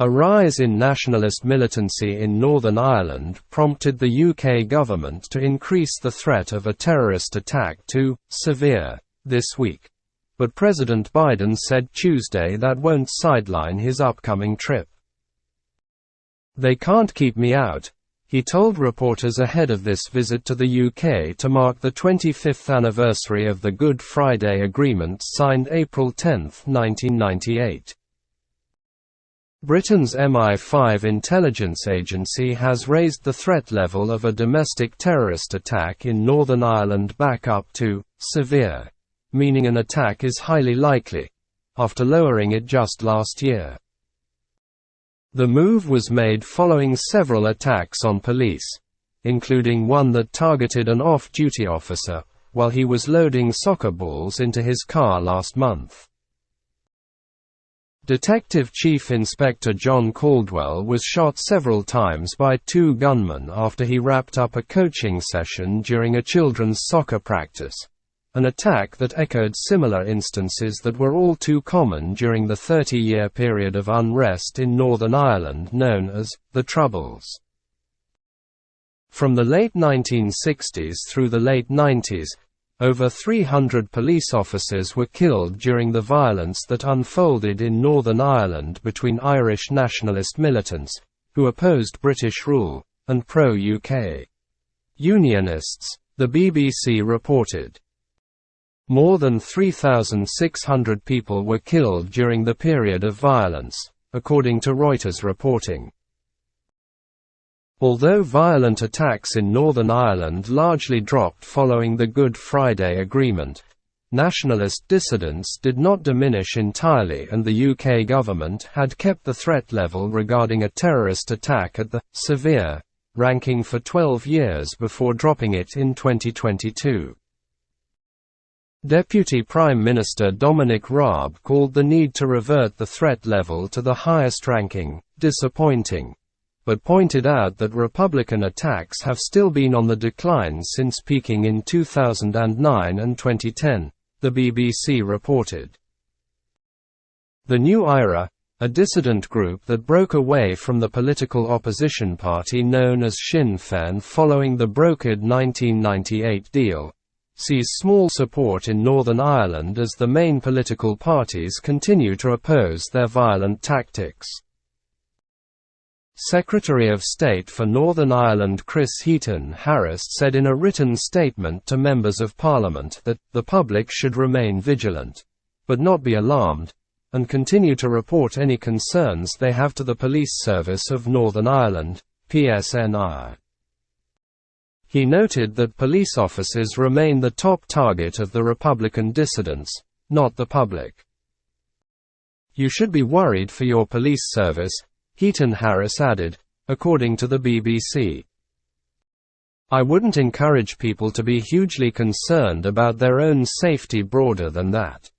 A rise in nationalist militancy in Northern Ireland prompted the UK government to increase the threat of a terrorist attack to severe this week. But President Biden said Tuesday that won't sideline his upcoming trip. "They can't keep me out," he told reporters ahead of this visit to the UK to mark the 25th anniversary of the Good Friday Agreement signed April 10, 1998. Britain's MI5 intelligence agency has raised the threat level of a domestic terrorist attack in Northern Ireland back up to severe, meaning an attack is highly likely, after lowering it just last year. The move was made following several attacks on police, including one that targeted an off-duty officer while he was loading soccer balls into his car last month. Detective Chief Inspector John Caldwell was shot several times by two gunmen after he wrapped up a coaching session during a children's soccer practice, an attack that echoed similar instances that were all too common during the 30-year period of unrest in Northern Ireland known as the Troubles. From the late 1960s through the late 90s, over 300 police officers were killed during the violence that unfolded in Northern Ireland between Irish nationalist militants, who opposed British rule, and pro-UK Unionists, the BBC reported. More than 3,600 people were killed during the period of violence, according to Reuters reporting. Although violent attacks in Northern Ireland largely dropped following the Good Friday Agreement, nationalist dissidents did not diminish entirely, and the UK government had kept the threat level regarding a terrorist attack at the severe ranking for 12 years before dropping it in 2022. Deputy Prime Minister Dominic Raab called the need to revert the threat level to the highest ranking disappointing, but pointed out that Republican attacks have still been on the decline since peaking in 2009 and 2010, the BBC reported. The New IRA, a dissident group that broke away from the political opposition party known as Sinn Féin following the brokered 1998 deal, sees small support in Northern Ireland as the main political parties continue to oppose their violent tactics. Secretary of State for Northern Ireland Chris Heaton-Harris said in a written statement to members of Parliament that the public should remain vigilant, but not be alarmed, and continue to report any concerns they have to the Police Service of Northern Ireland, PSNI. He noted that police officers remain the top target of the Republican dissidents, not the public. "You should be worried for your police service," Heaton-Harris added, according to the BBC. "I wouldn't encourage people to be hugely concerned about their own safety broader than that.